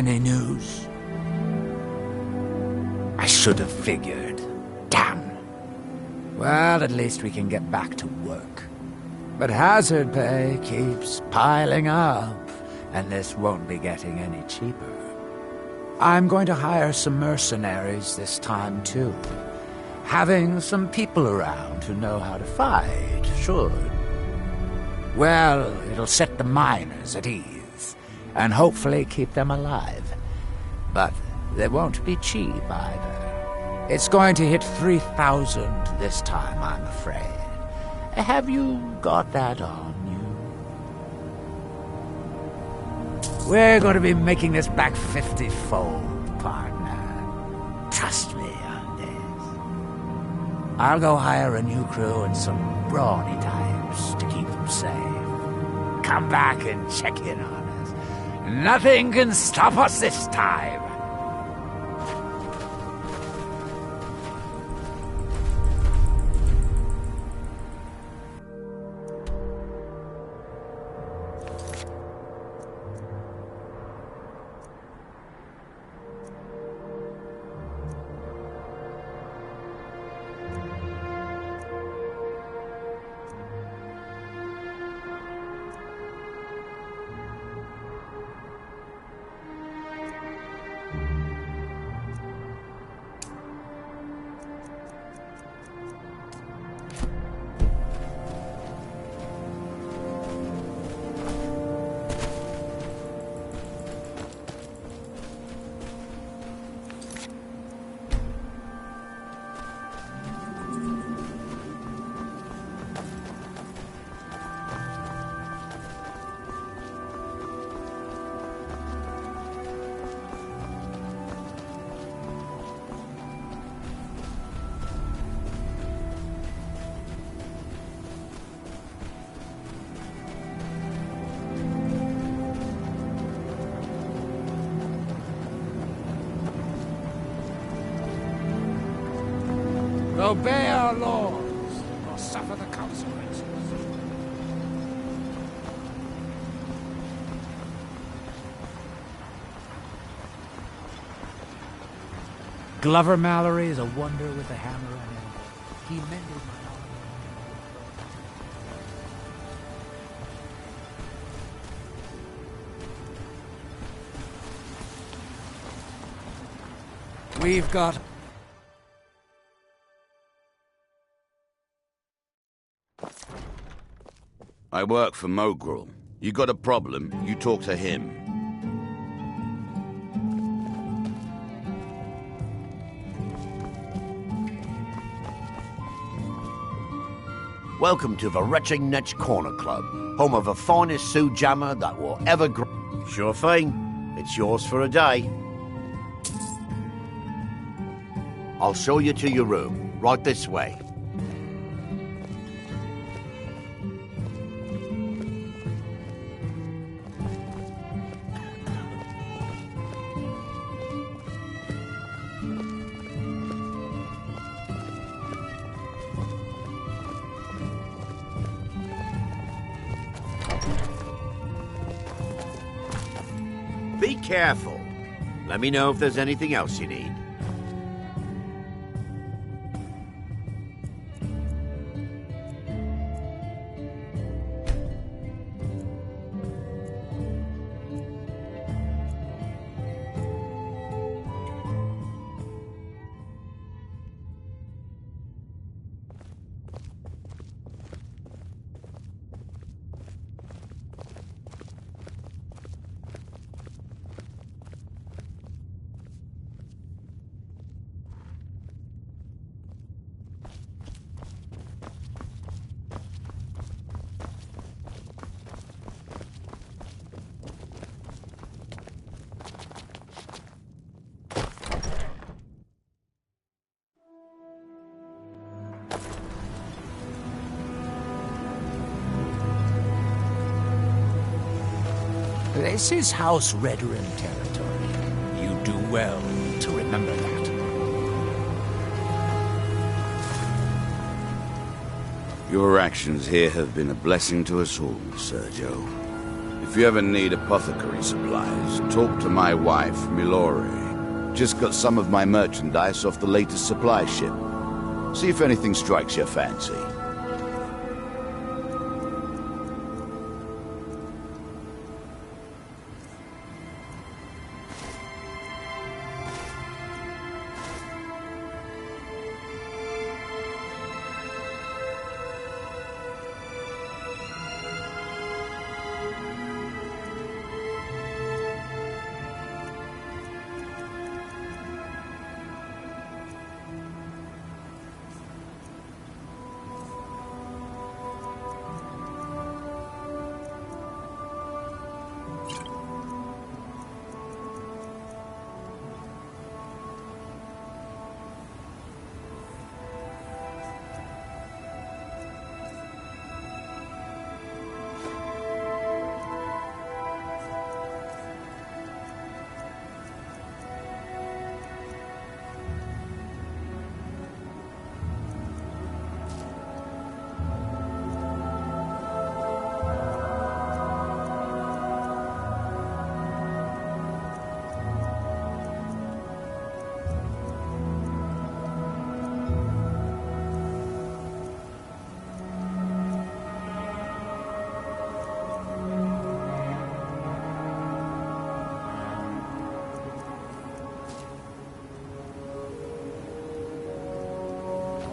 Any news? I should have figured. Damn. Well, at least we can get back to work. But hazard pay keeps piling up, and this won't be getting any cheaper. I'm going to hire some mercenaries this time, too. Having some people around who know how to fight should. Well, it'll set the miners at ease, and hopefully keep them alive. But they won't be cheap either. It's going to hit 3,000 this time, I'm afraid. Have you got that on you? We're going to be making this back 50-fold, partner. Trust me on this. I'll go hire a new crew and some brawny types to keep them safe. Come back and check in on us. Nothing can stop us this time. Obey our laws, or suffer the consequences. Glover Mallory is a wonder with a hammer and anvil. He mended my armor. We've got... I work for Mogrel. You got a problem, you talk to him. Welcome to the Retching Netch Corner Club, home of the finest Sioux jammer that will ever grow. Sure thing. It's yours for a day. I'll show you to your room. Right this way. Be careful. Let me know if there's anything else you need. This is House Redoran territory. You do well to remember that. Your actions here have been a blessing to us all, Sergio. If you ever need apothecary supplies, talk to my wife, Milori. Just got some of my merchandise off the latest supply ship. See if anything strikes your fancy.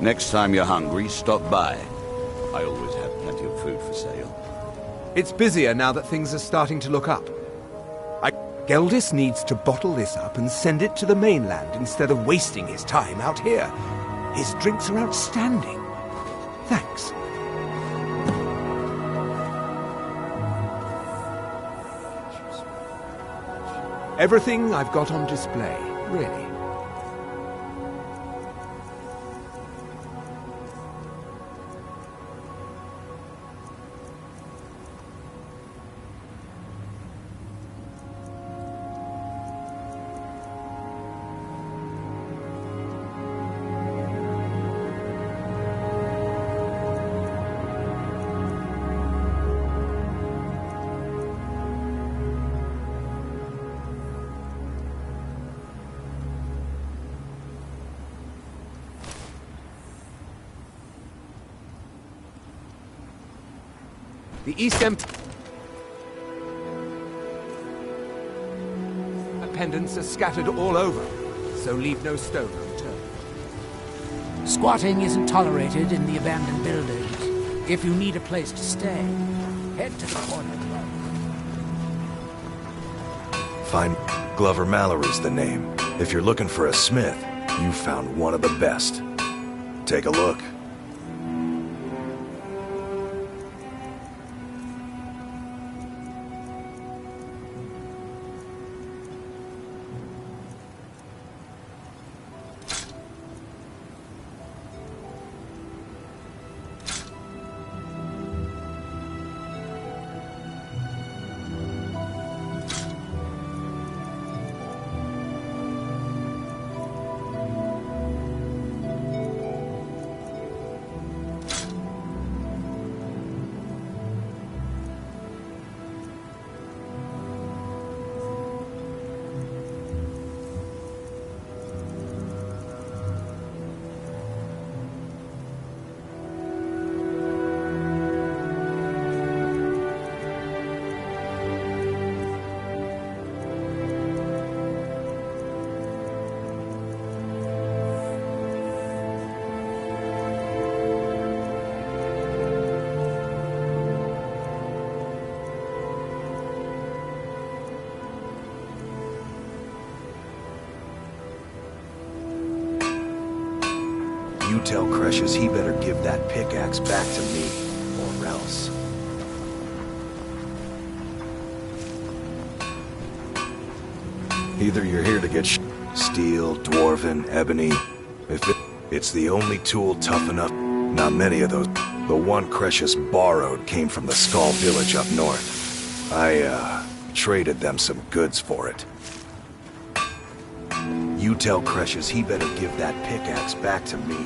Next time you're hungry, stop by. I always have plenty of food for sale. It's busier now that things are starting to look up. Geldis needs to bottle this up and send it to the mainland instead of wasting his time out here. His drinks are outstanding. Thanks. Everything I've got on display, really. The East End pendants are scattered all over, so leave no stone unturned. Squatting isn't tolerated in the abandoned buildings. If you need a place to stay, head to the corner club. Find Glover Mallory's the name. If you're looking for a smith, you found one of the best. Take a look. You tell Crushes he better give that pickaxe back to me, or else. Either you're here to get steel, dwarven, ebony. It's the only tool tough enough. Not many of those. The one Crushes borrowed came from the Skull village up north. I, traded them some goods for it. You tell Crushes he better give that pickaxe back to me.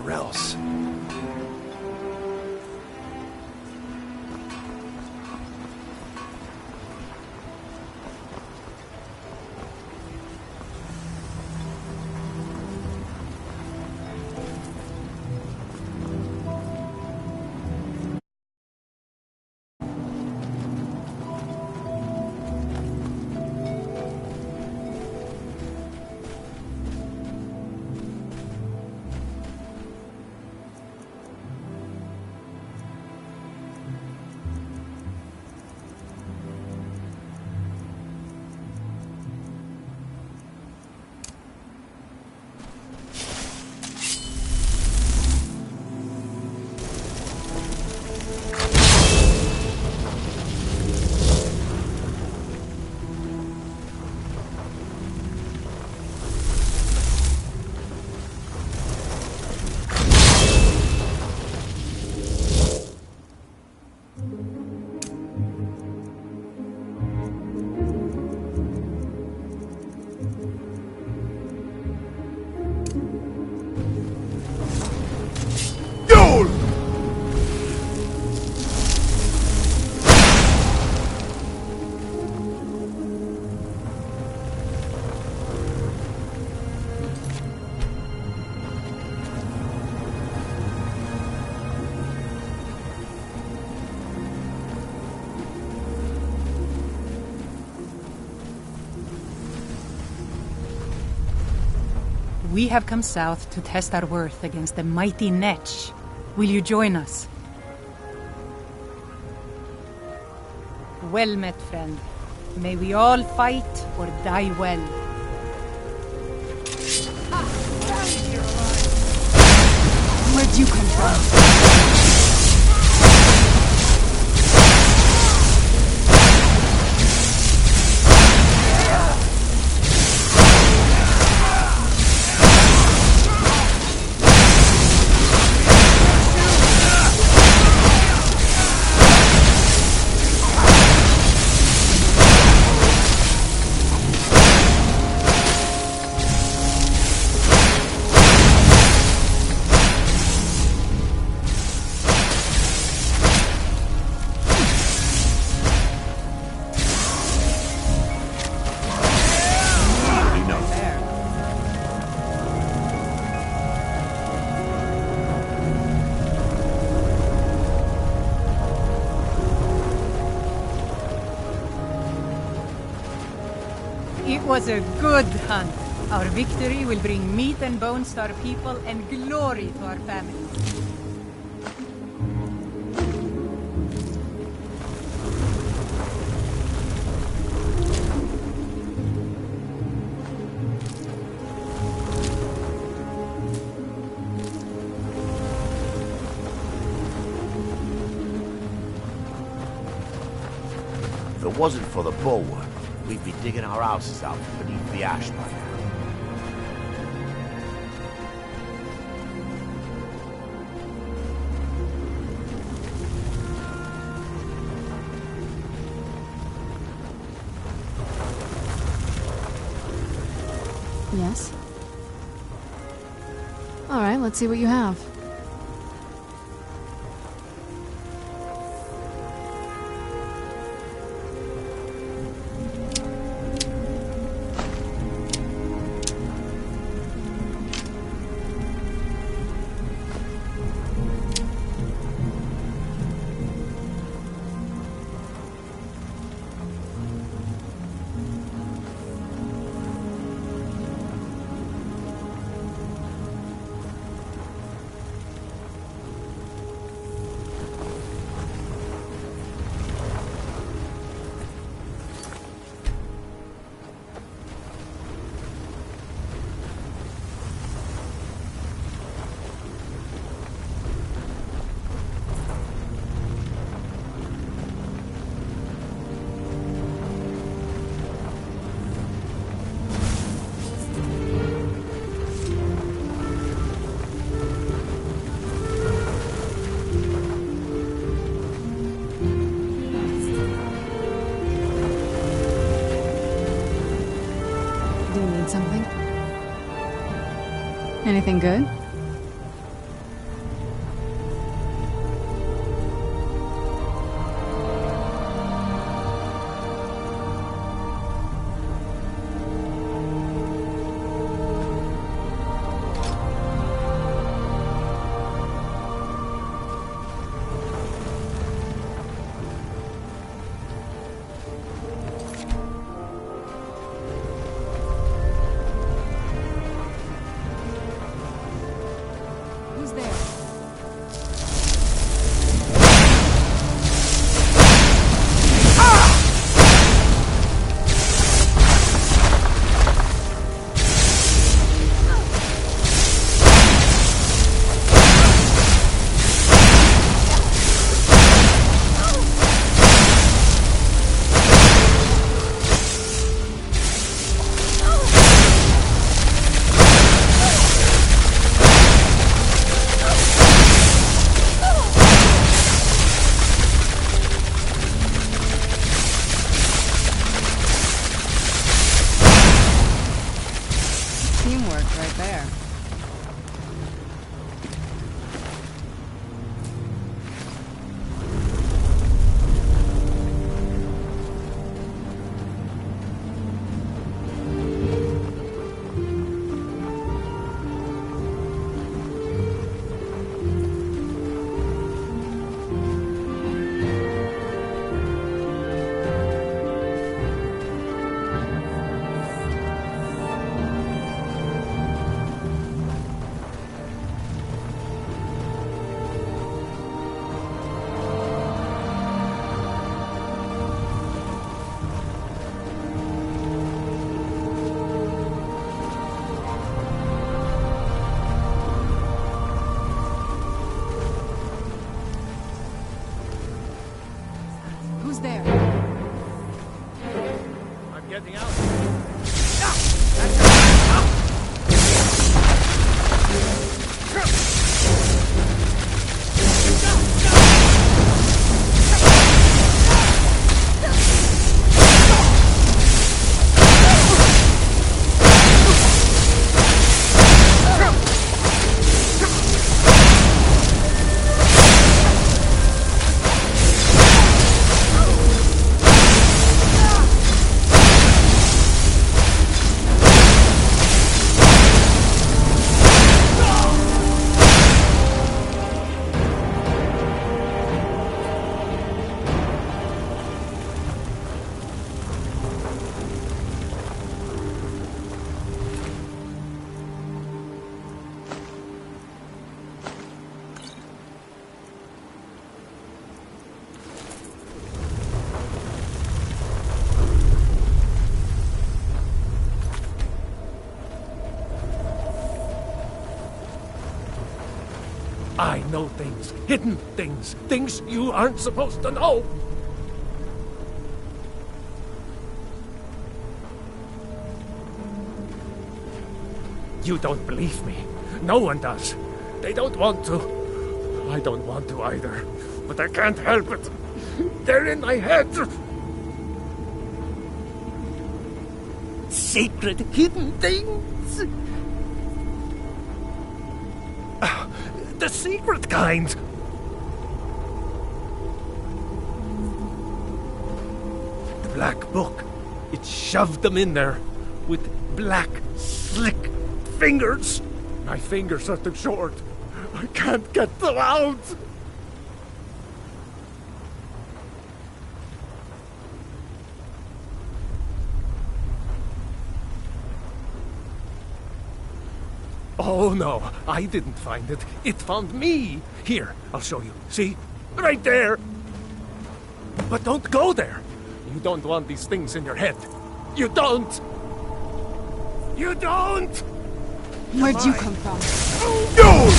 Or else. We have come south to test our worth against the mighty Netch. Will you join us? Well met, friend. May we all fight or die well. Where'd you come from? It was a good hunt. Our victory will bring meat and bones to our people and glory to our families. If it wasn't for the bulwark, we'd be digging our houses out from beneath the ash by now. Yes? Alright, let's see what you have. Something? Anything good? I know things, hidden things, things you aren't supposed to know. You don't believe me. No one does. They don't want to. I don't want to either. But I can't help it. They're in my head. Secret hidden things. The secret kind. The black book. It shoved them in there with black, slick fingers. My fingers are too short. I can't get them out. Oh no, I didn't find it. It found me. Here, I'll show you. See? Right there. But don't go there. You don't want these things in your head. You don't. You don't. Where'd you come from? No!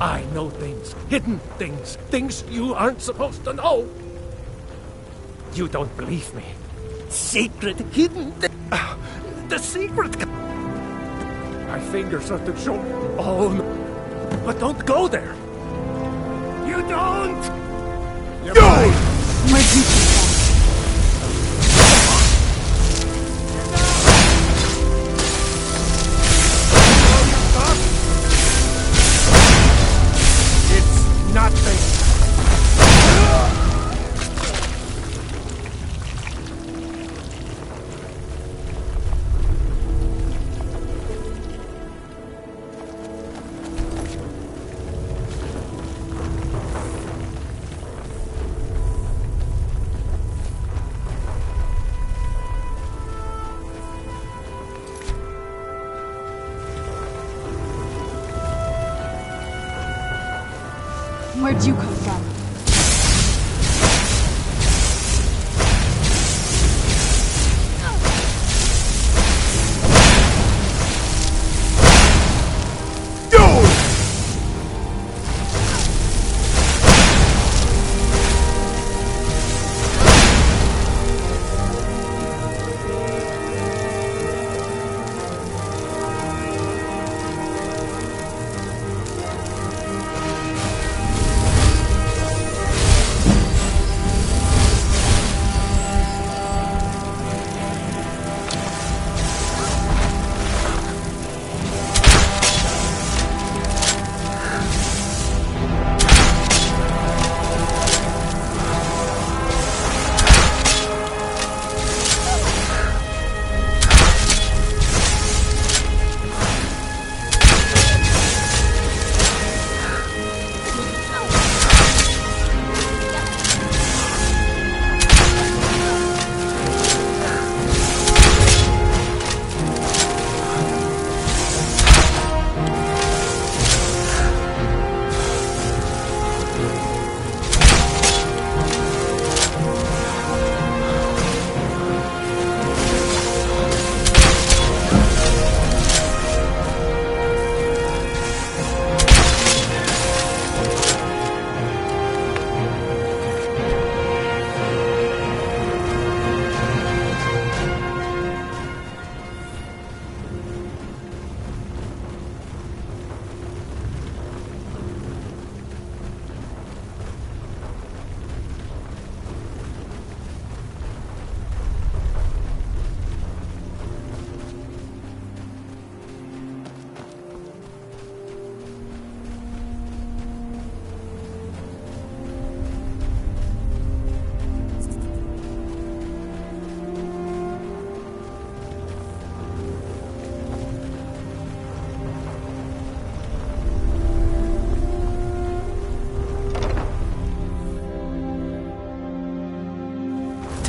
I know things, hidden things, things you aren't supposed to know. You don't believe me. Secret hidden the secret. My fingers are too short. Oh, no. But don't go there. You don't. No! Where'd you come from? It's nothing. Where'd you come from?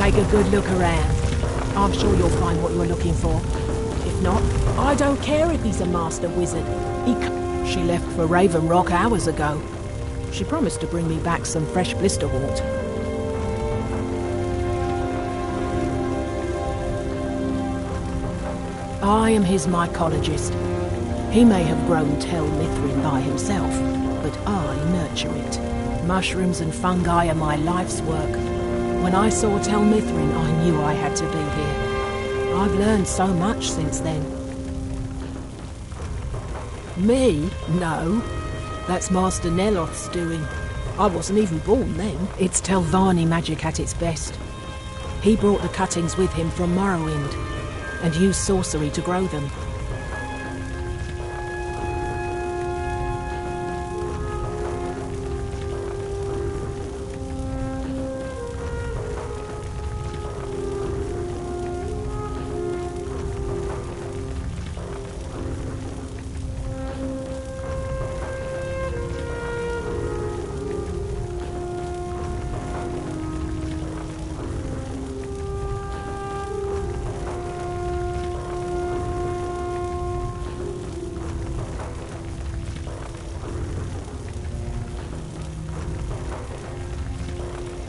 Take a good look around. I'm sure you'll find what you're looking for. If not, I don't care if he's a master wizard. She left for Raven Rock hours ago. She promised to bring me back some fresh blisterwort. I am his mycologist. He may have grown Tel Mithryn by himself, but I nurture it. Mushrooms and fungi are my life's work. When I saw Tel Mithryn, I knew I had to be here. I've learned so much since then. Me? No. That's Master Neloth's doing. I wasn't even born then. It's Telvanni magic at its best. He brought the cuttings with him from Morrowind, and used sorcery to grow them.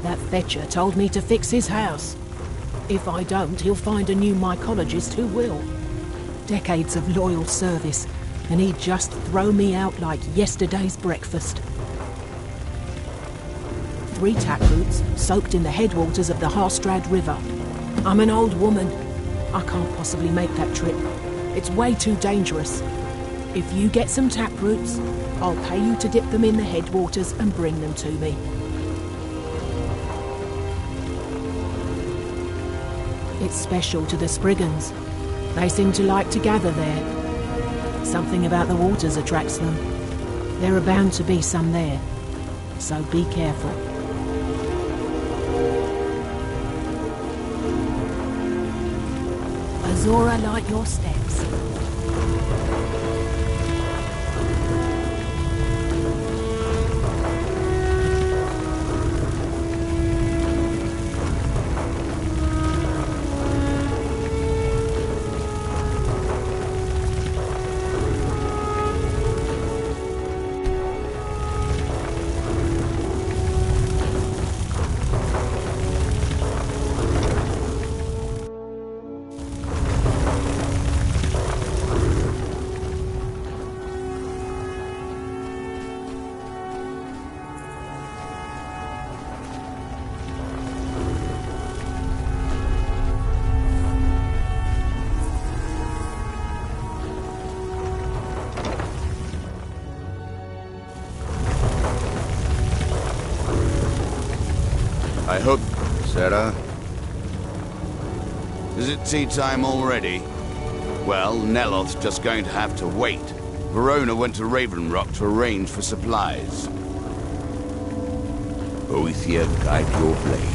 That Fetcher told me to fix his house. If I don't, he'll find a new mycologist who will. Decades of loyal service, and he'd just throw me out like yesterday's breakfast. 3 taproots soaked in the headwaters of the Harstrad River. I'm an old woman. I can't possibly make that trip. It's way too dangerous. If you get some taproots, I'll pay you to dip them in the headwaters and bring them to me. It's special to the Spriggans. They seem to like to gather there. Something about the waters attracts them. There are bound to be some there, so be careful. Azora, light your steps. I hope, Sarah. Is it tea time already? Well, Neloth's just going to have to wait. Verona went to Raven Rock to arrange for supplies. Boethia, guide your blade.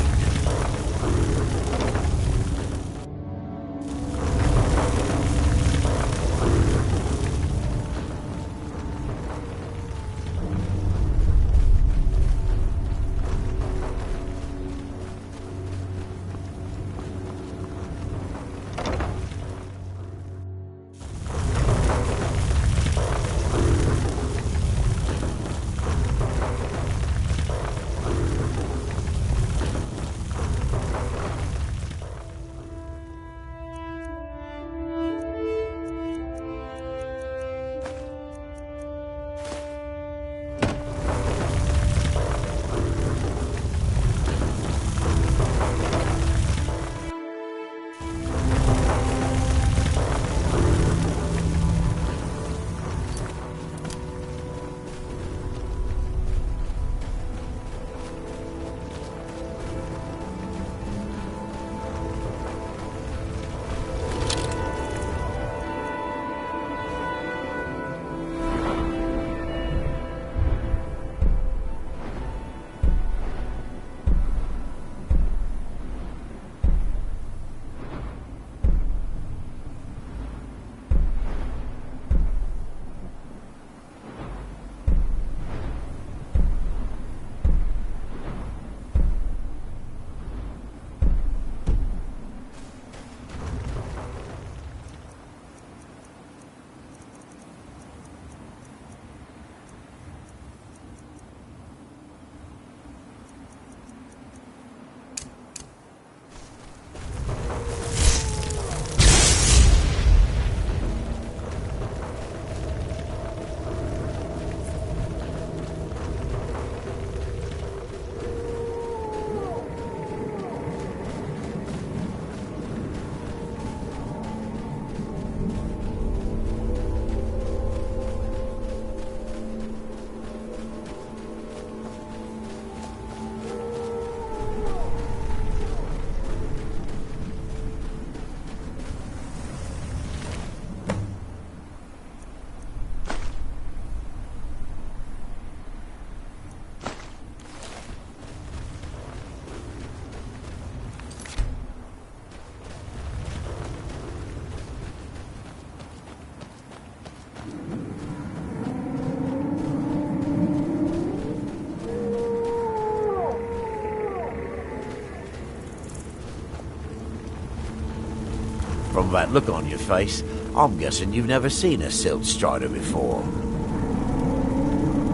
From that look on your face, I'm guessing you've never seen a silt strider before.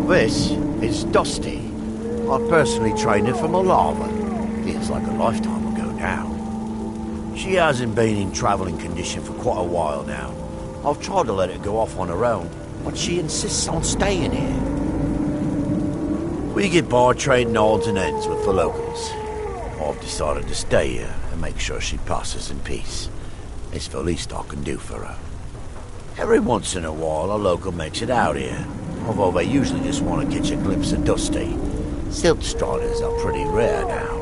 This is Dusty. I personally trained her from a lava. Feels like a lifetime ago now. She hasn't been in travelling condition for quite a while now. I've tried to let her go off on her own, but she insists on staying here. We get by trading odds and ends with the locals. I've decided to stay here and make sure she passes in peace. It's the least I can do for her. Every once in a while, a local makes it out here, although they usually just want to catch a glimpse of Dusty. Silt striders are pretty rare now.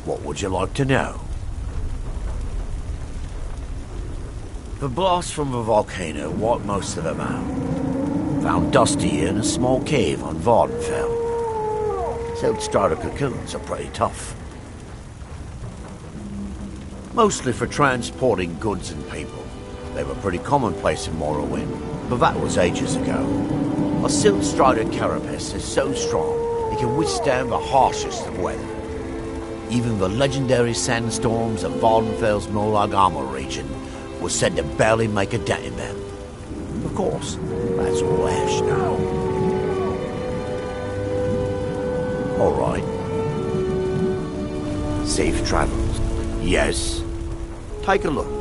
What would you like to know? The blast from the volcano wiped most of them out. Found Dusty in a small cave on Vardenfell. Silt strider cocoons are pretty tough. Mostly for transporting goods and people. They were pretty commonplace in Morrowind, but that was ages ago. A silt strider carapace is so strong it can withstand the harshest of weather. Even the legendary sandstorms of Vardenfell's Molagama region were said to barely make a dent in them. Of course, that's all ash now. All right. Safe travels. Yes. Take a look.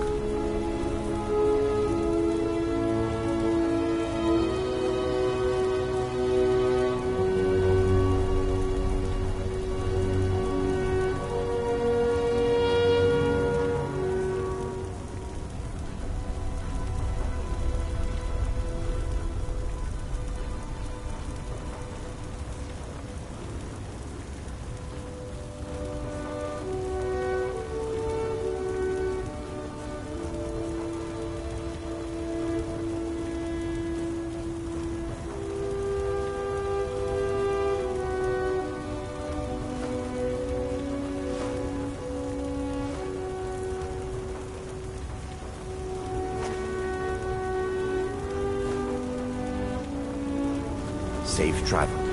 Safe travels.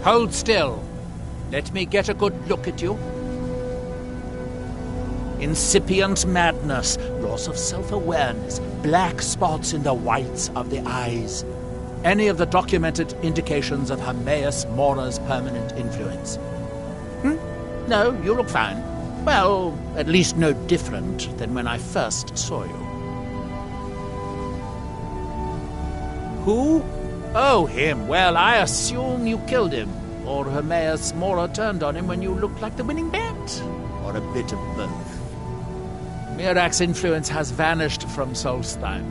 Hold still. Let me get a good look at you. Incipient madness, loss of self-awareness, black spots in the whites of the eyes. Any of the documented indications of Hermaeus Mora's permanent influence. No, you look fine. Well, at least no different than when I first saw you. Who? Oh, him. Well, I assume you killed him. Or Hermaeus Mora turned on him when you looked like the winning bet. Or a bit of both. Mirak's influence has vanished from Solstheim.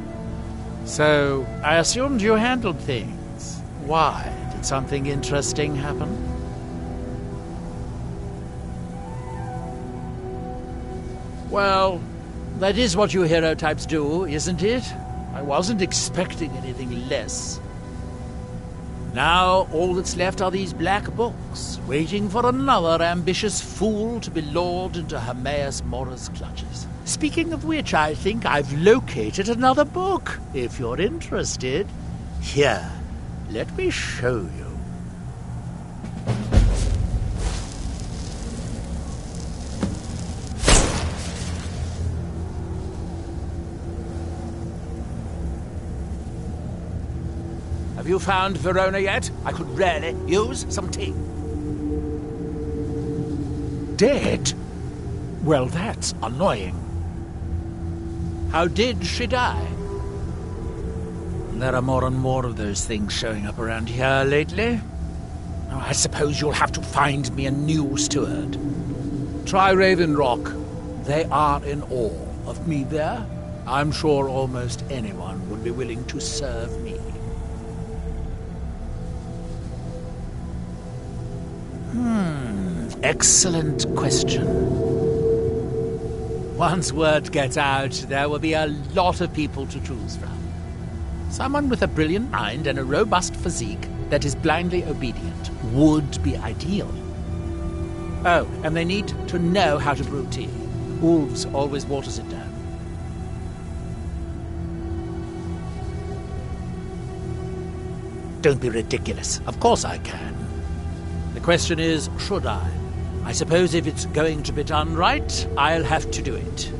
So, I assumed you handled things. Why? Did something interesting happen? Well, that is what you hero types do, isn't it? I wasn't expecting anything less. Now, all that's left are these black books, waiting for another ambitious fool to be lured into Hermaeus Mora's clutches. Speaking of which, I think I've located another book, if you're interested. Here, let me show you. Have you found Verona yet? I could really use some tea. Dead? Well, that's annoying. How did she die? There are more and more of those things showing up around here lately. Oh, I suppose you'll have to find me a new steward. Try Raven Rock. They are in awe of me there. I'm sure almost anyone would be willing to serve me. Excellent question. Once word gets out, there will be a lot of people to choose from. Someone with a brilliant mind and a robust physique that is blindly obedient would be ideal. Oh, and they need to know how to brew tea. Wolves always waters it down. Don't be ridiculous. Of course I can. The question is, should I? I suppose if it's going to be done right, I'll have to do it.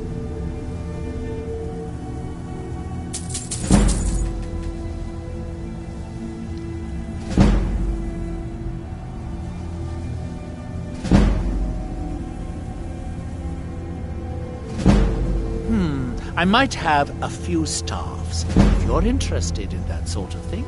I might have a few staffs, if you're interested in that sort of thing.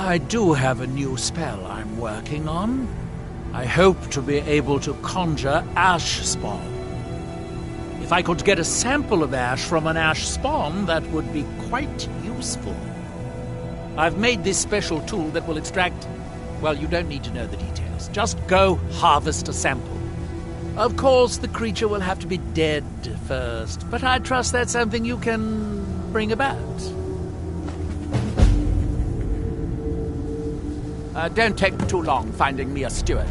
I do have a new spell I'm working on. I hope to be able to conjure ash spawn. If I could get a sample of ash from an ash spawn, that would be quite useful. I've made this special tool that will extract... Well, you don't need to know the details. Just go harvest a sample. Of course, the creature will have to be dead first, but I trust that's something you can bring about. Don't take too long finding me a steward.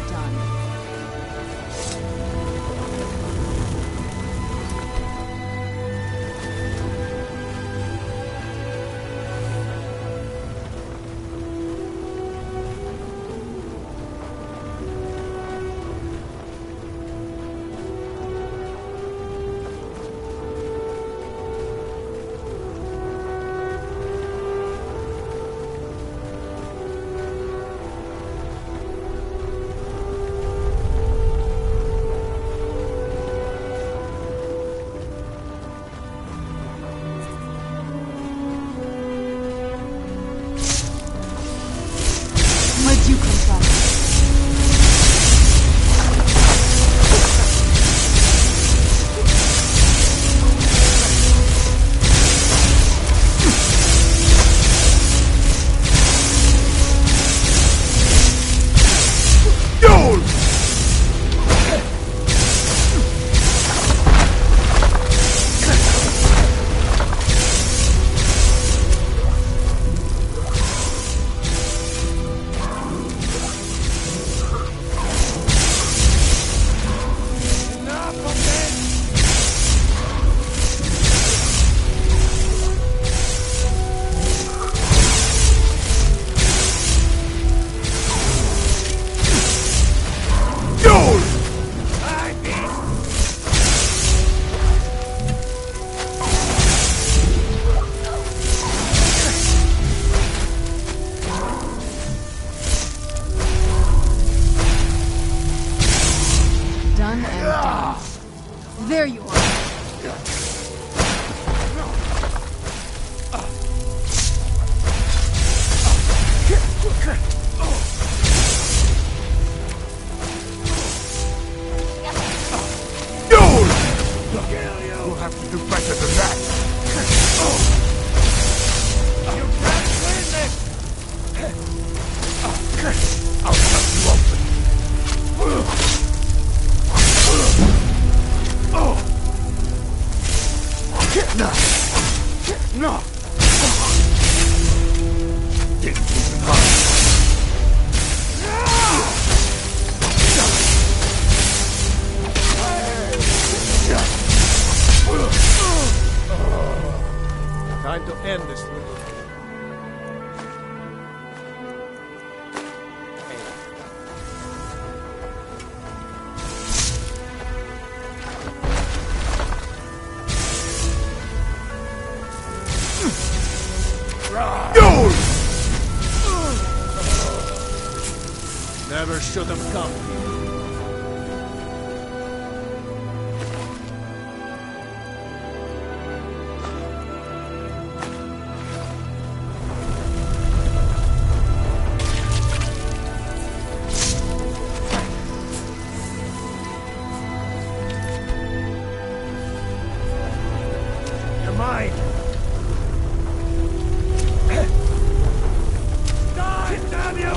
done. Where'd you come from? Done and done. There you are. You'll have to do better than that. You can't win this! I'll cut you open. No! Didn't even hurt. Time to end this little... Never should have come here. You're mine. Die, damn you!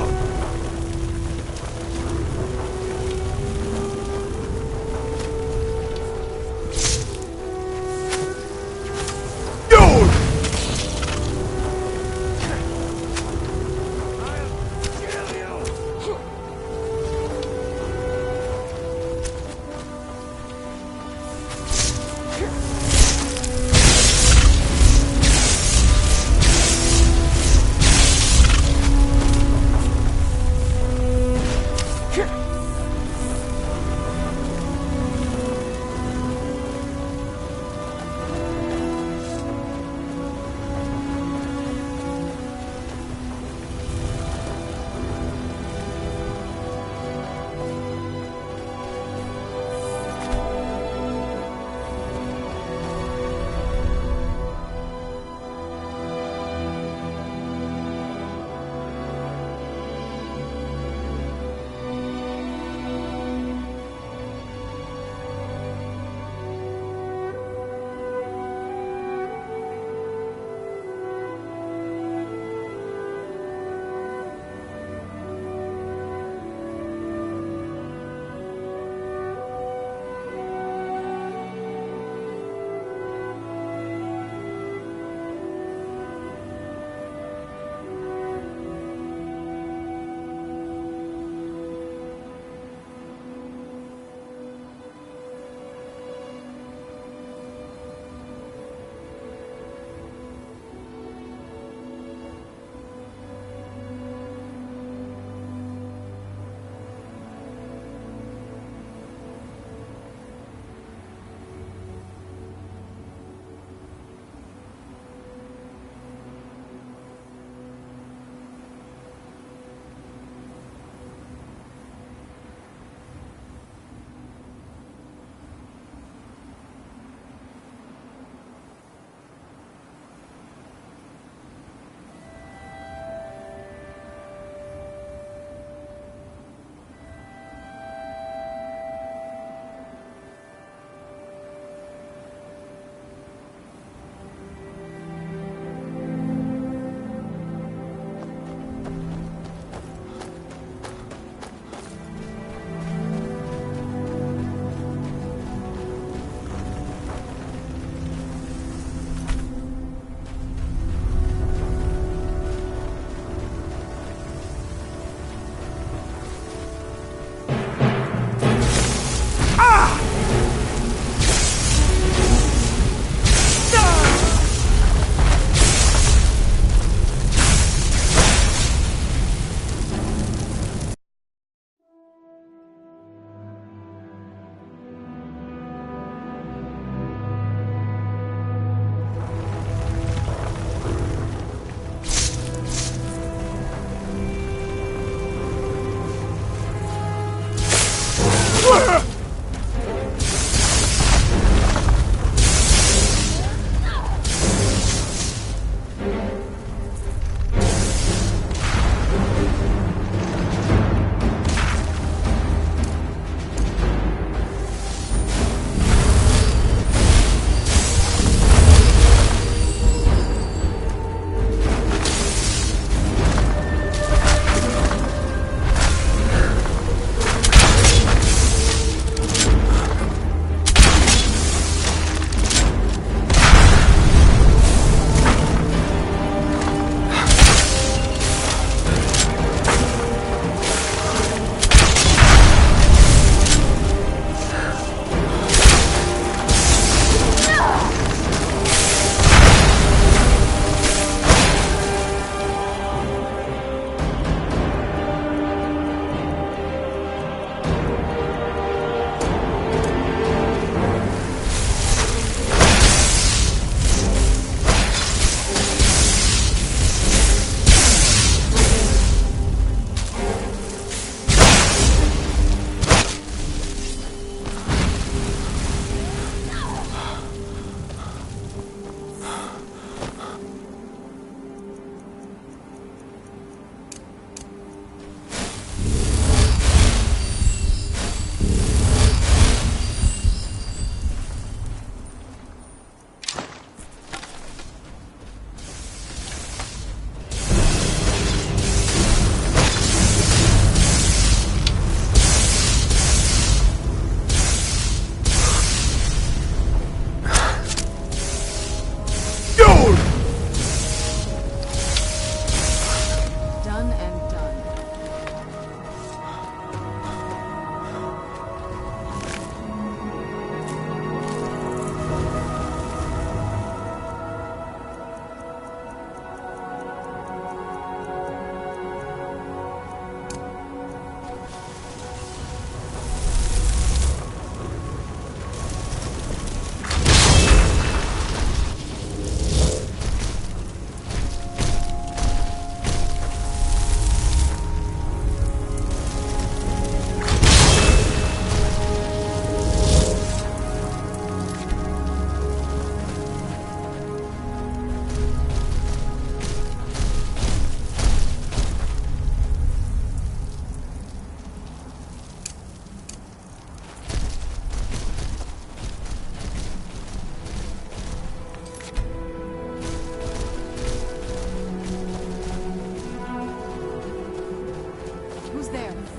there?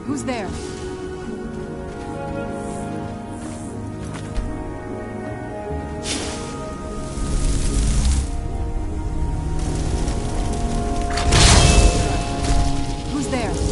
Who's there? Who's there?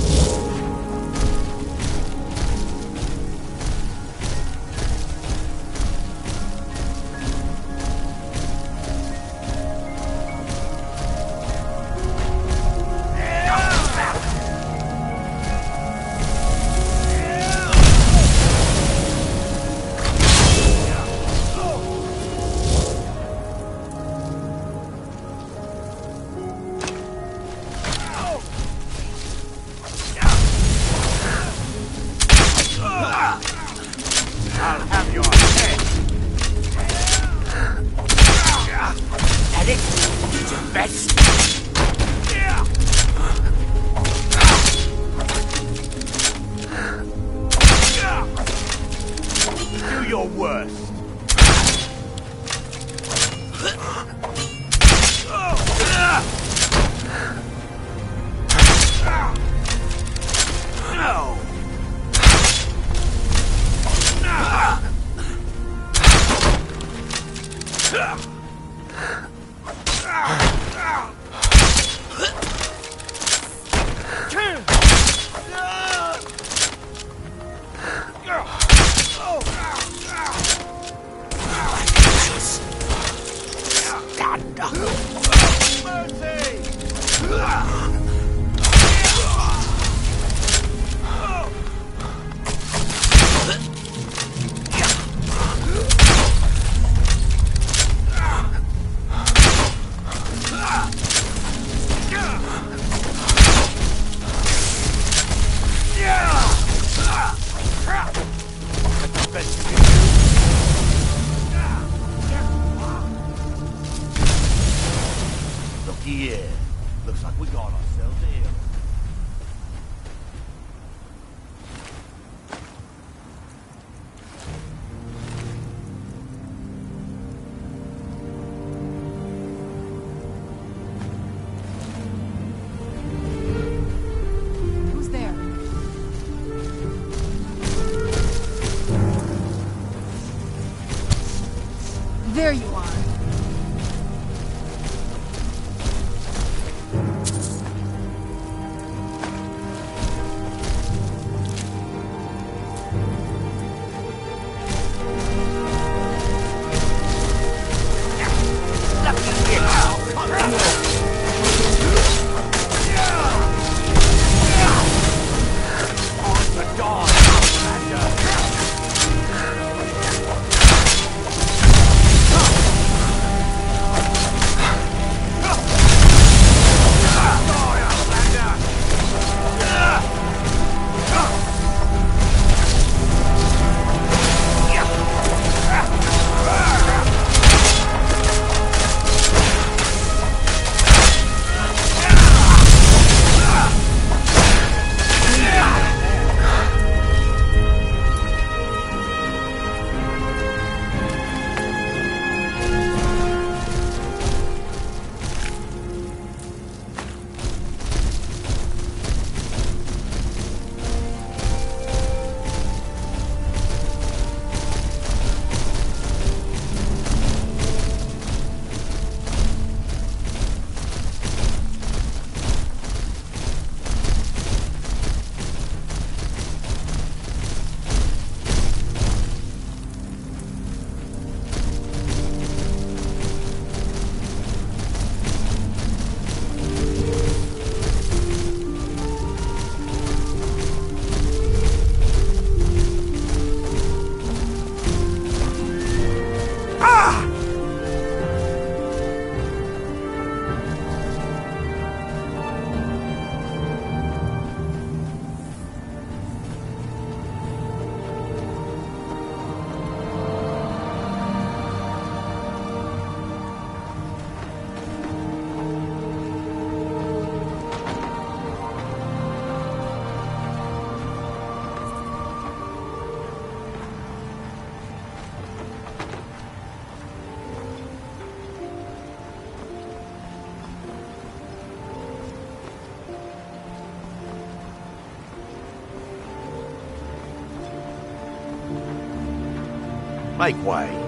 Make way.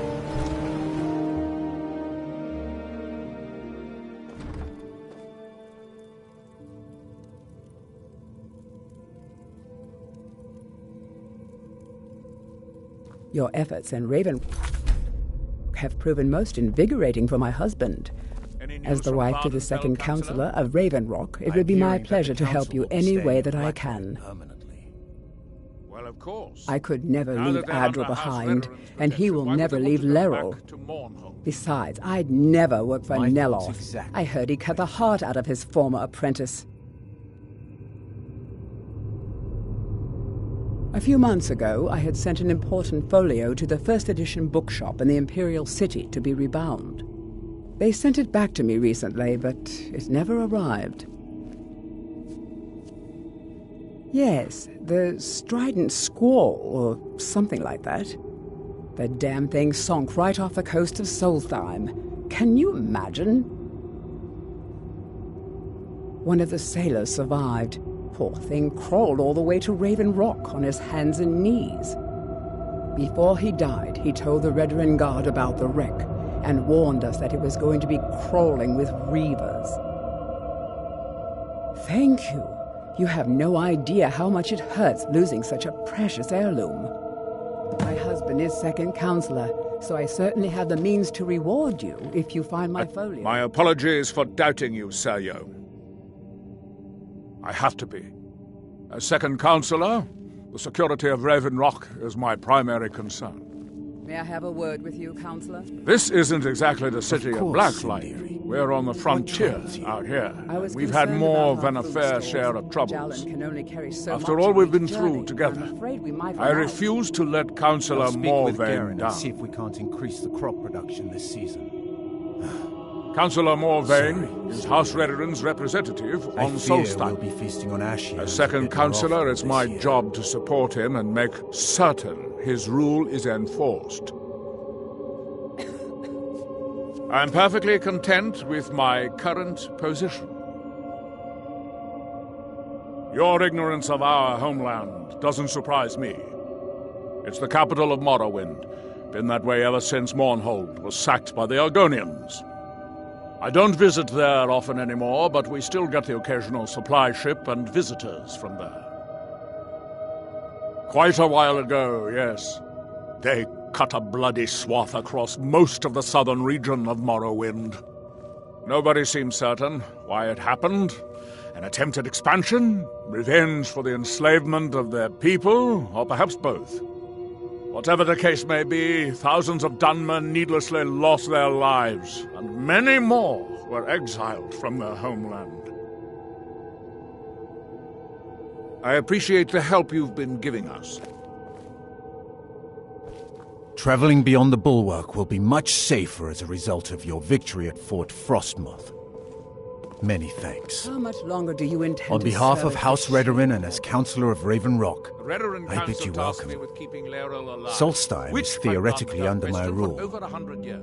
Your efforts in Raven have proven most invigorating for my husband. As the wife to the second Counselor of Raven Rock, it would be my pleasure to help you any way that I can. Well, of course. I could never leave Adra behind, and he will never leave Leril. Besides, I'd never work for Neloth. I heard he cut the heart out of his former apprentice. A few months ago, I had sent an important folio to the first edition bookshop in the Imperial City to be rebound. They sent it back to me recently, but it never arrived. Yes, the Strident Squall, or something like that. The damn thing sunk right off the coast of Solstheim. Can you imagine? One of the sailors survived. Poor thing crawled all the way to Raven Rock on his hands and knees. Before he died, he told the Redoran Guard about the wreck and warned us that it was going to be crawling with reavers. Thank you. You have no idea how much it hurts losing such a precious heirloom. My husband is second Counselor, so I certainly have the means to reward you if you find my folio. My apologies for doubting you, Seryo. I have to be. As second Counselor, the security of Raven Rock is my primary concern. May I have a word with you, Counselor? This isn't exactly the city of Blacklight. We're on the frontier out here. We've had more than a fair share of troubles. After all we've been through together, I refuse to let Councillor Morvain down. See if we can't increase the crop production this season. Councillor Morvain is House Redoran's representative on Solstheim. We'll be feasting on Ashiel. As second Councillor, it's my job to support him and make certain his rule is enforced. I'm perfectly content with my current position. Your ignorance of our homeland doesn't surprise me. It's the capital of Morrowind. Been that way ever since Mournhold was sacked by the Argonians. I don't visit there often anymore, but we still get the occasional supply ship and visitors from there. Quite a while ago, yes. They cut a bloody swath across most of the southern region of Morrowind. Nobody seems certain why it happened. An attempted expansion? Revenge for the enslavement of their people? Or perhaps both? Whatever the case may be, thousands of Dunmer needlessly lost their lives, and many more were exiled from their homeland. I appreciate the help you've been giving us. Traveling beyond the bulwark will be much safer as a result of your victory at Fort Frostmoth. Many thanks. How much longer do you intend On to behalf serve of House Redoran and as Councillor of Raven Rock, I bid you welcome. Solstheim is theoretically under my rule,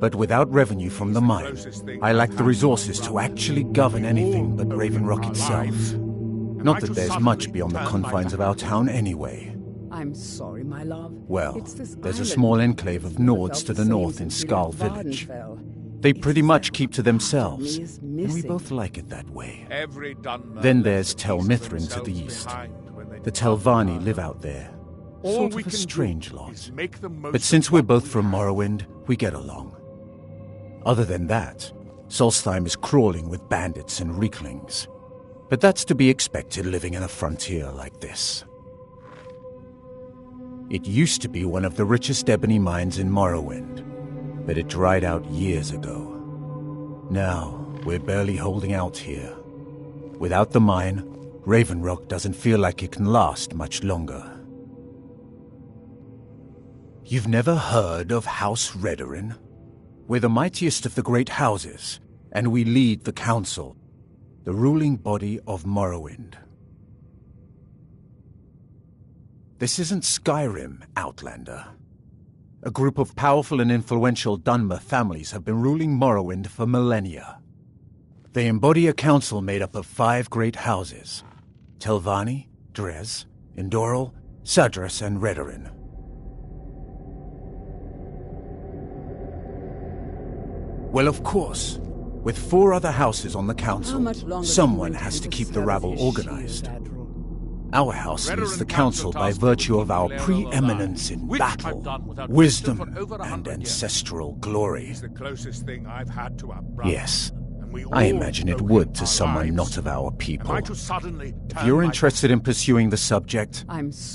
but without revenue from the mine, I lack the resources to actually govern anything but Raven Rock itself. Not that there's much beyond the confines of our town anyway. I'm sorry, my love. Well, there's a small enclave of Nords to the north in Skarl Village. They pretty much keep to themselves, and we both like it that way. Then there's Tel Mithrin to the east. The Telvanni live out there. Sort of a strange lot. But since we're both from Morrowind, we get along. Other than that, Solstheim is crawling with bandits and reeklings. But that's to be expected living in a frontier like this. It used to be one of the richest ebony mines in Morrowind, but it dried out years ago. Now, we're barely holding out here. Without the mine, Raven Rock doesn't feel like it can last much longer. You've never heard of House Redoran? We're the mightiest of the great houses, and we lead the Council, the ruling body of Morrowind. This isn't Skyrim, Outlander. A group of powerful and influential Dunmer families have been ruling Morrowind for millennia. They embody a council made up of 5 great houses: Telvanni, Dres, Indoril, Sadras, and Redoran. Well, of course. With 4 other houses on the council, someone has to keep the rabble organized. Our house leads the council by virtue of our preeminence in battle, wisdom, and ancestral glory. Yes, I imagine it would to someone not of our people. If you're interested in pursuing the subject,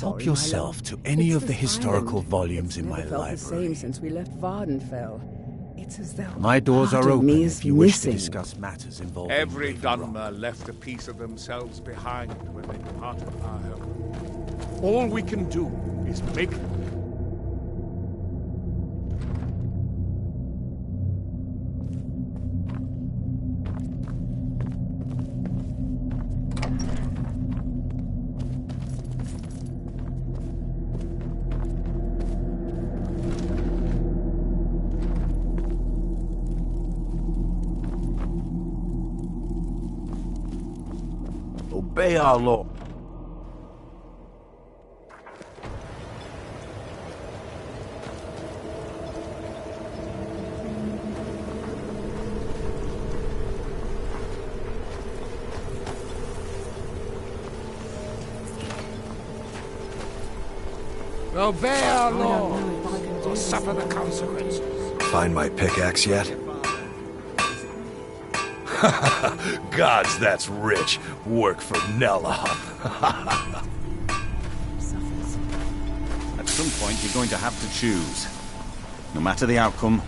help yourself to any of the historical volumes in my library. Same since we left Vardenfell. It's as though My doors are part of open me if is you wish to missing. discuss matters involving Every Raven Rock. Dunmer left a piece of themselves behind when they departed our home. All we can do is make Obey our law. Obey our law, or suffer the consequences. Find my pickaxe yet? Gods, that's rich. Work for Nella. At some point, you're going to have to choose. No matter the outcome,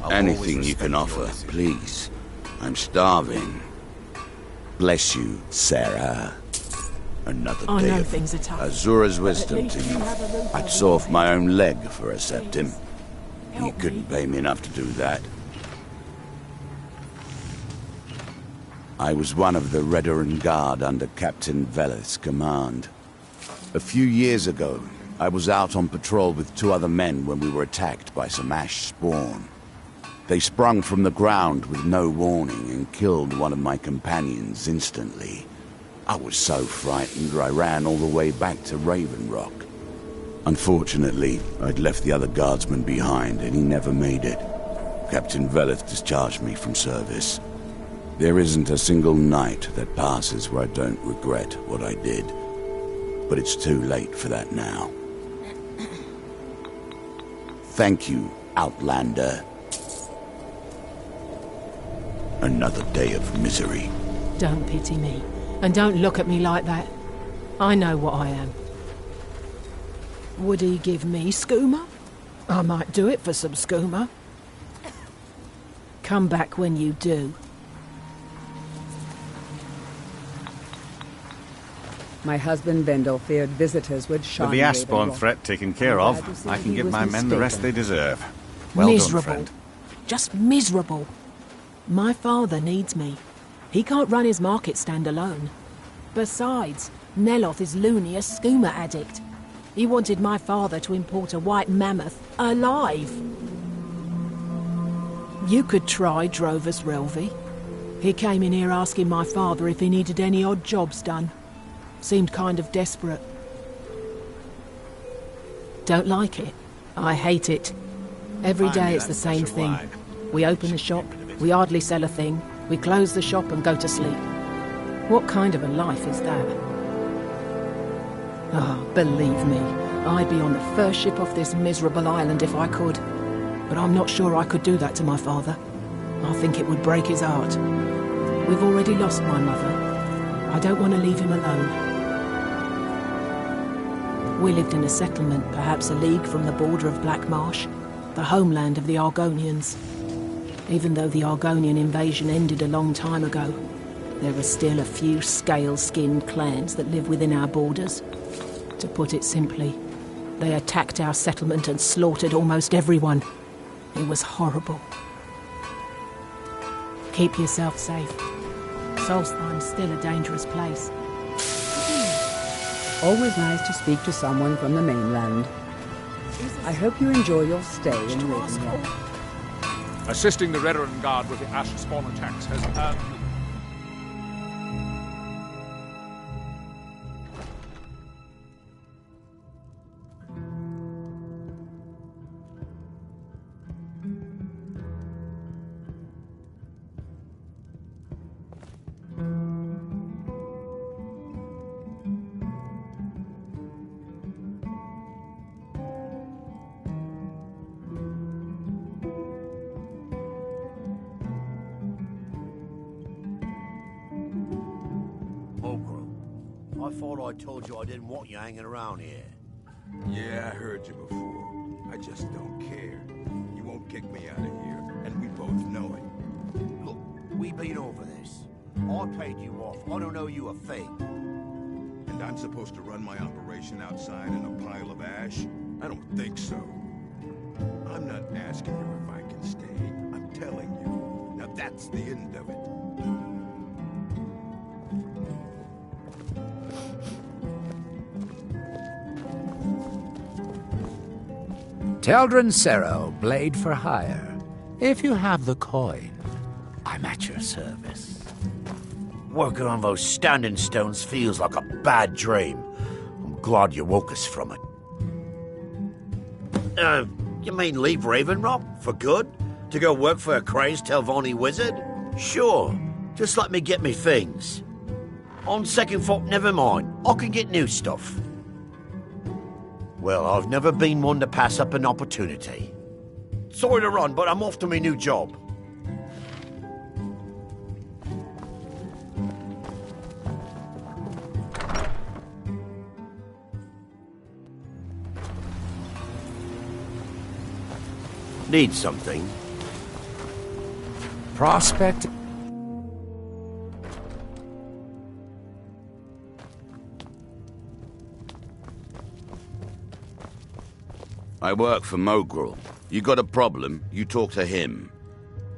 I'll Anything always you can respect your offer, decision. please. I'm starving. Bless you, Sarah. Another I day know of things are tough. Azura's wisdom least to you you. have a roof I'd over saw your off my head. own leg for a septim. He Help couldn't me. pay me enough to do that. I was one of the Redoran Guard under Captain Veleth's command. A few years ago, I was out on patrol with 2 other men when we were attacked by some ash spawn. They sprung from the ground with no warning and killed one of my companions instantly. I was so frightened I ran all the way back to Raven Rock. Unfortunately, I'd left the other guardsman behind and he never made it. Captain Veleth discharged me from service. There isn't a single night that passes where I don't regret what I did. But it's too late for that now. Thank you, Outlander. Another day of misery. Don't pity me. And don't look at me like that. I know what I am. Would he give me skooma? I might do it for some skooma. Come back when you do. My husband Vendel feared visitors would With shun the Raven Ashbourne Rock. threat taken care I'm of, glad to see I he can give was my men the rest they mistaken. deserve. Well Miserable. done, friend. Just miserable. My father needs me. He can't run his market stand alone. Besides, Neloth is loony, a skooma addict. He wanted my father to import a white mammoth, alive. You could try Drovus Relvi. He came in here asking my father if he needed any odd jobs done. Seemed kind of desperate. Don't like it. I hate it. Every Find day me it's the that same glass of thing. wine. We open the shop, we hardly sell a thing, we close the shop and go to sleep. What kind of a life is that? Ah, believe me, I'd be on the first ship off this miserable island if I could. But I'm not sure I could do that to my father. I think it would break his heart. We've already lost my mother. I don't want to leave him alone. We lived in a settlement, perhaps a league from the border of Black Marsh, the homeland of the Argonians. Even though the Argonian invasion ended a long time ago, there are still a few scale-skinned clans that live within our borders. To put it simply, they attacked our settlement and slaughtered almost everyone. It was horrible. Keep yourself safe. Solstheim's still a dangerous place. Always nice to speak to someone from the mainland. I hope you enjoy your stay in Raven Rock. assisting the Redoran Guard with the Ash Spawn attacks has earned you. thought I told you I didn't want you hanging around here. Yeah, I heard you before. I just don't care. You won't kick me out of here, and we both know it. Look, we've been over this. I paid you off. I don't owe you a thing. And I'm supposed to run my operation outside in a pile of ash? I don't think so. I'm not asking you if I can stay. I'm telling you. Now that's the end of it. Teldrin Cerro, blade for hire. If you have the coin, I'm at your service. Working on those standing stones feels like a bad dream. I'm glad you woke us from it. You mean leave Raven Rock? For good? To go work for a crazed Telvanni wizard? Sure. Just let me get me things. On second thought, never mind. I can get new stuff. Well, I've never been one to pass up an opportunity. Sorry to run, but I'm off to my new job. Need something? Prospect. I work for Mogrel. You got a problem, you talk to him.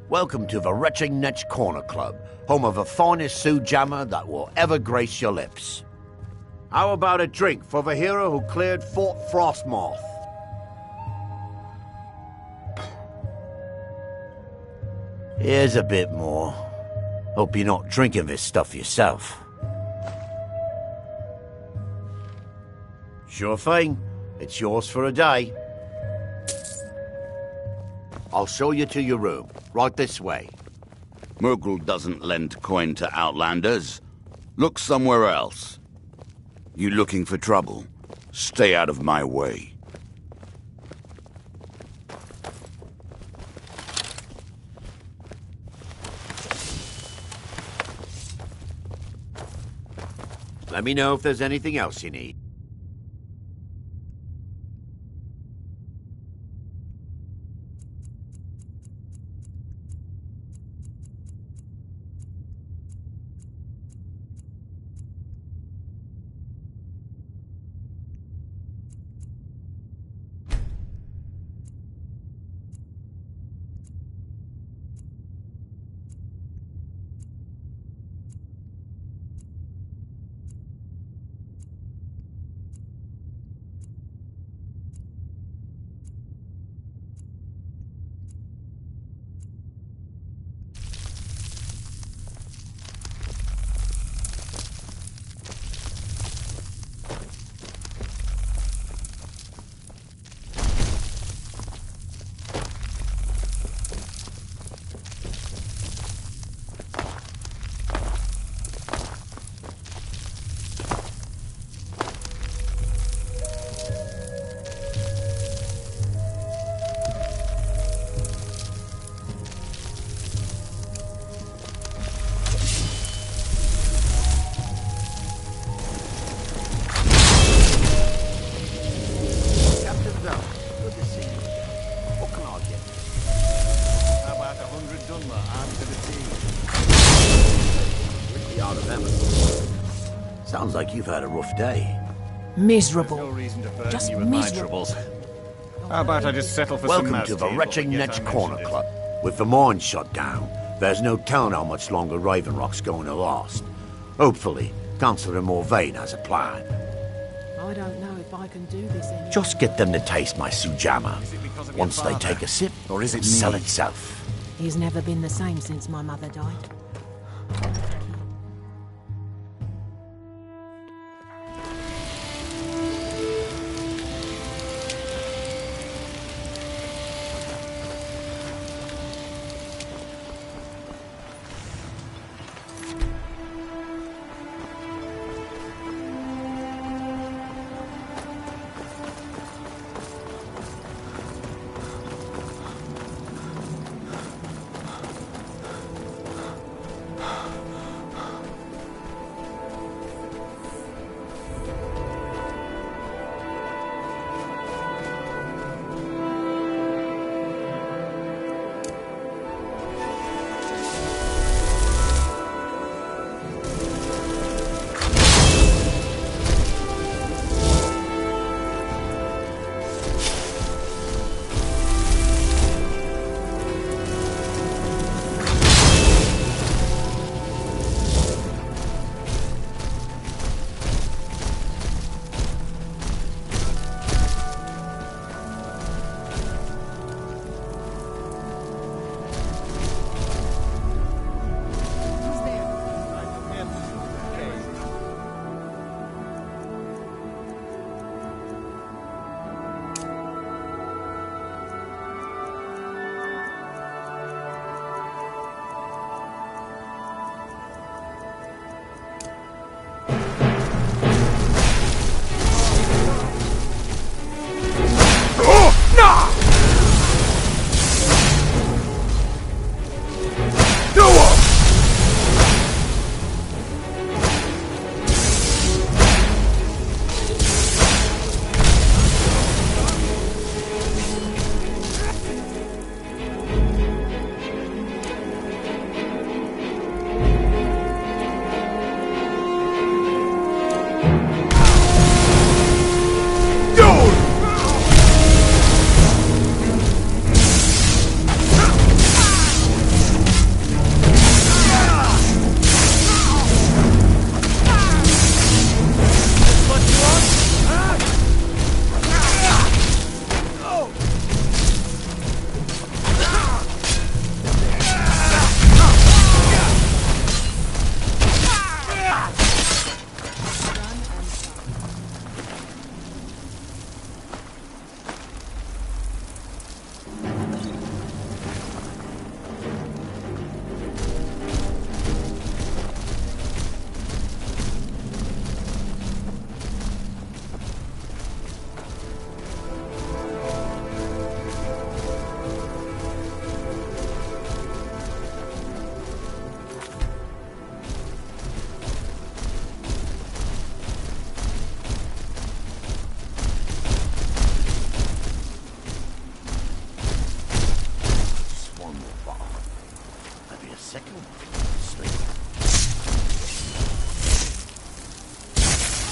Welcome to the Retching Netch Corner Club, home of the finest Sioux jammer that will ever grace your lips. How about a drink for the hero who cleared Fort Frostmoth? Here's a bit more. Hope you're not drinking this stuff yourself. Sure thing. It's yours for a day. I'll show you to your room. Right this way. Murgle doesn't lend coin to outlanders. Look somewhere else. You looking for trouble? Stay out of my way. Let me know if there's anything else you need. Sounds like you've had a rough day. Miserable. No reason to burden Just you with my miserable. troubles. How about I just settle for some Welcome to the mouse Retching tea, Netch forget I Corner mentioned it. Club. With the mine shut down, there's no telling how much longer Raven Rock's going to last. Hopefully, Councillor Morvain has a plan. I don't know if I can do this anymore. Just get them to taste my Sujama. Once they take a sip, Or is it it'll sell me? itself. He's never been the same since my mother died.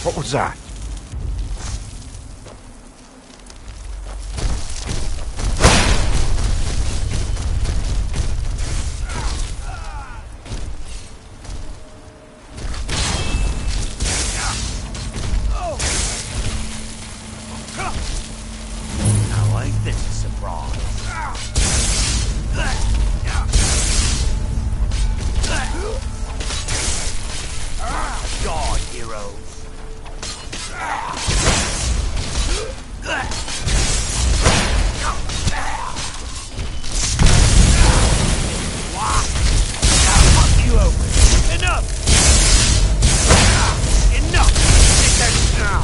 What was that? Now ain't this a surprise? God, heroes. You open. Enough! Enough! Get that now!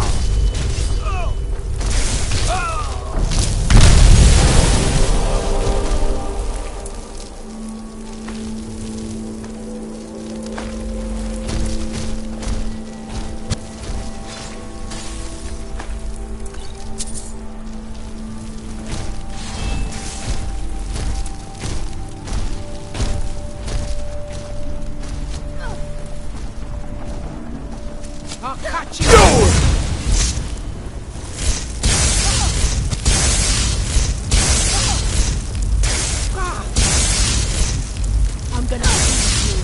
I'll catch you! I'm gonna eat you.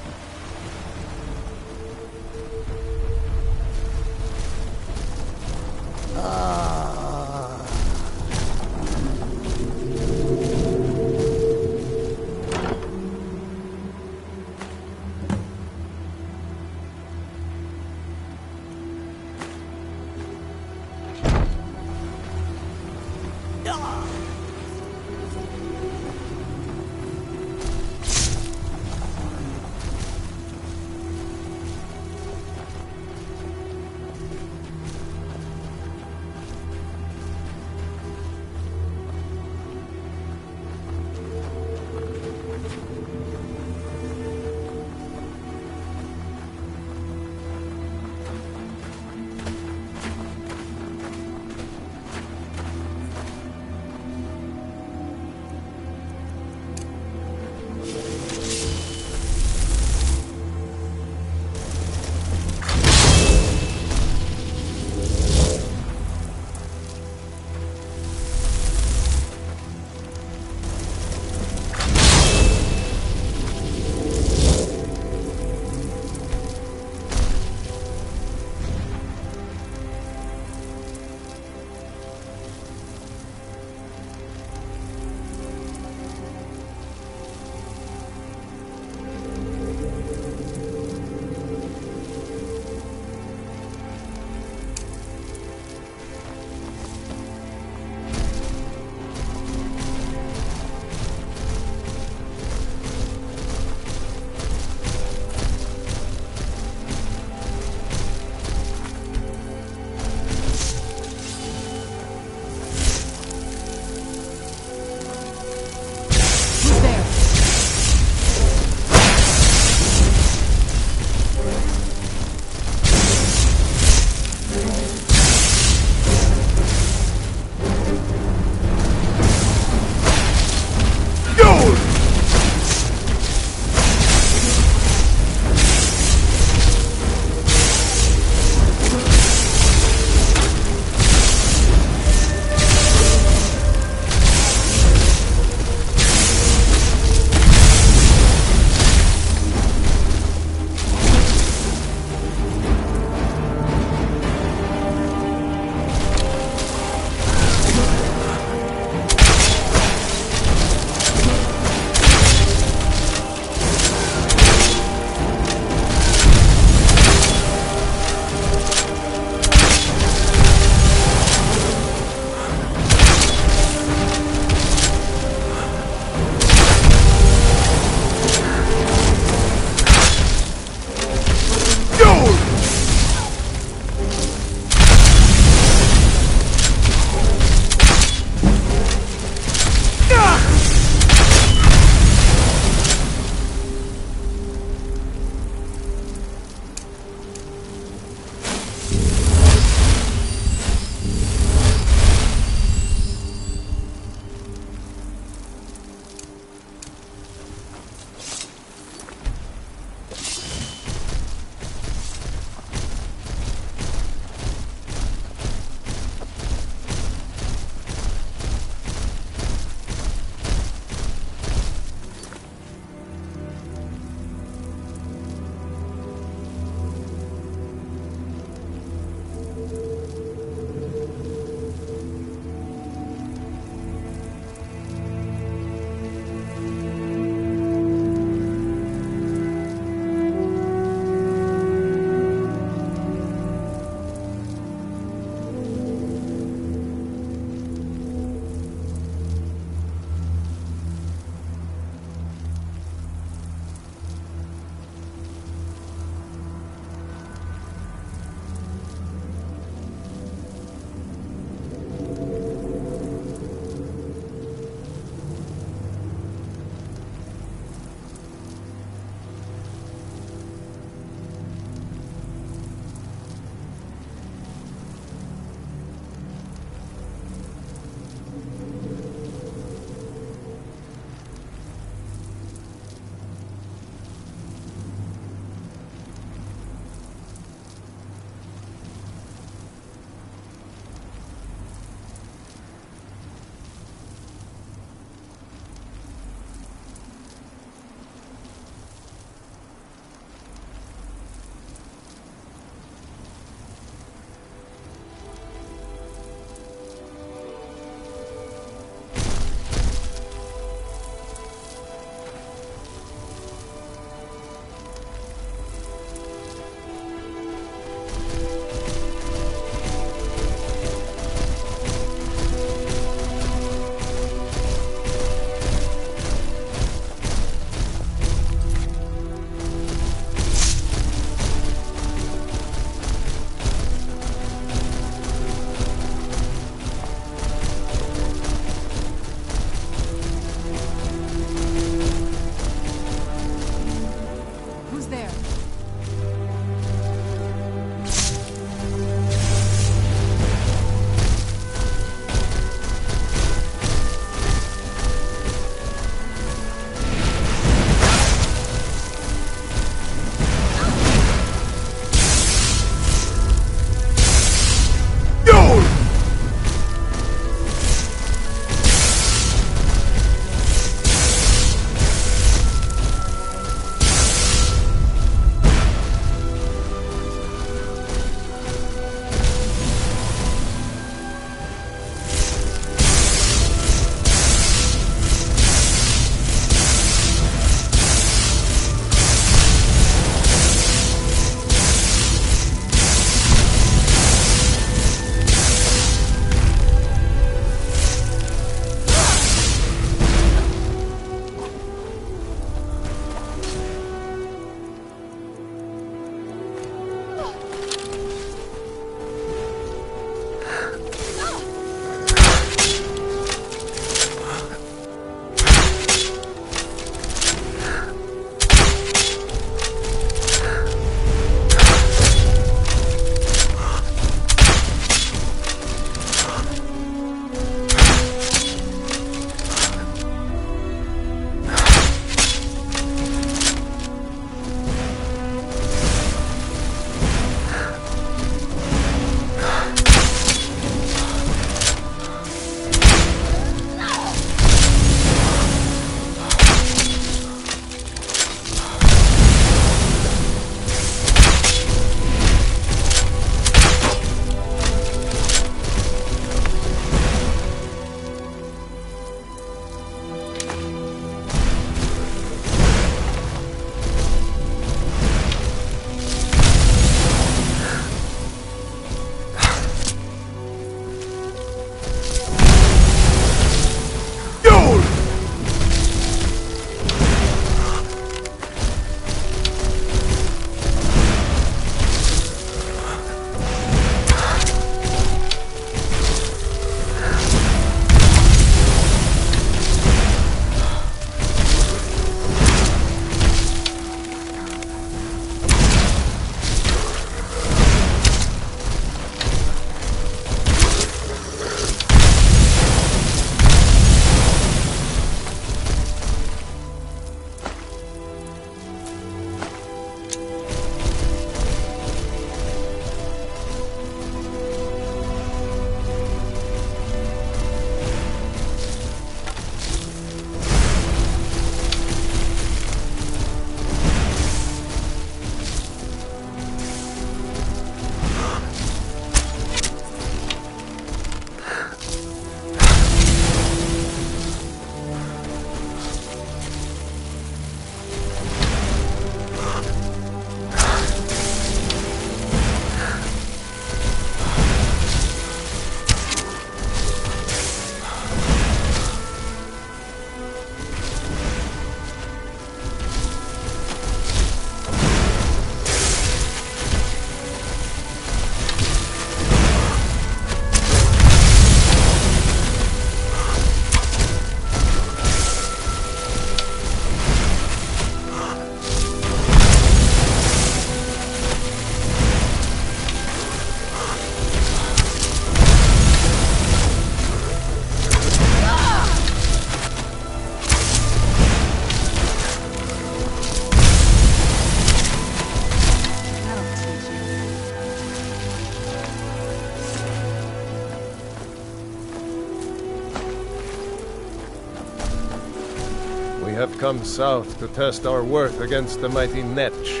have come south to test our worth against the mighty Netch.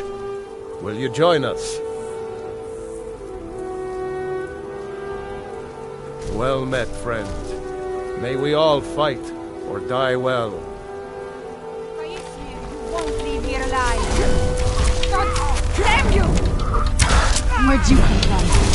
Will you join us? Well met, friend. May we all fight or die well. You won't leave here alive. God damn you! Where'd you come from?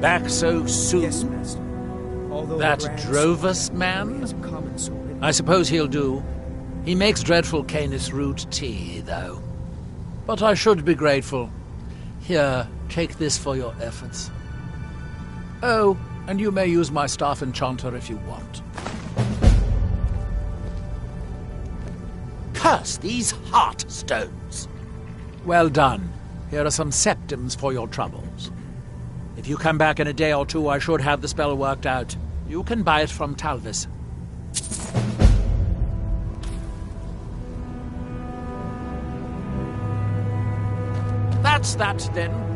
Back so soon? Yes, Master. Although That Brand Drovus man? has a common sword. I suppose he'll do. He makes dreadful Canis root tea, though. But I should be grateful. Here, take this for your efforts. Oh, and you may use my staff enchanter if you want. Curse these heart stones! Well done. Here are some septims for your troubles. If you come back in a day or two, I should have the spell worked out. You can buy it from Talvis. That's that, then.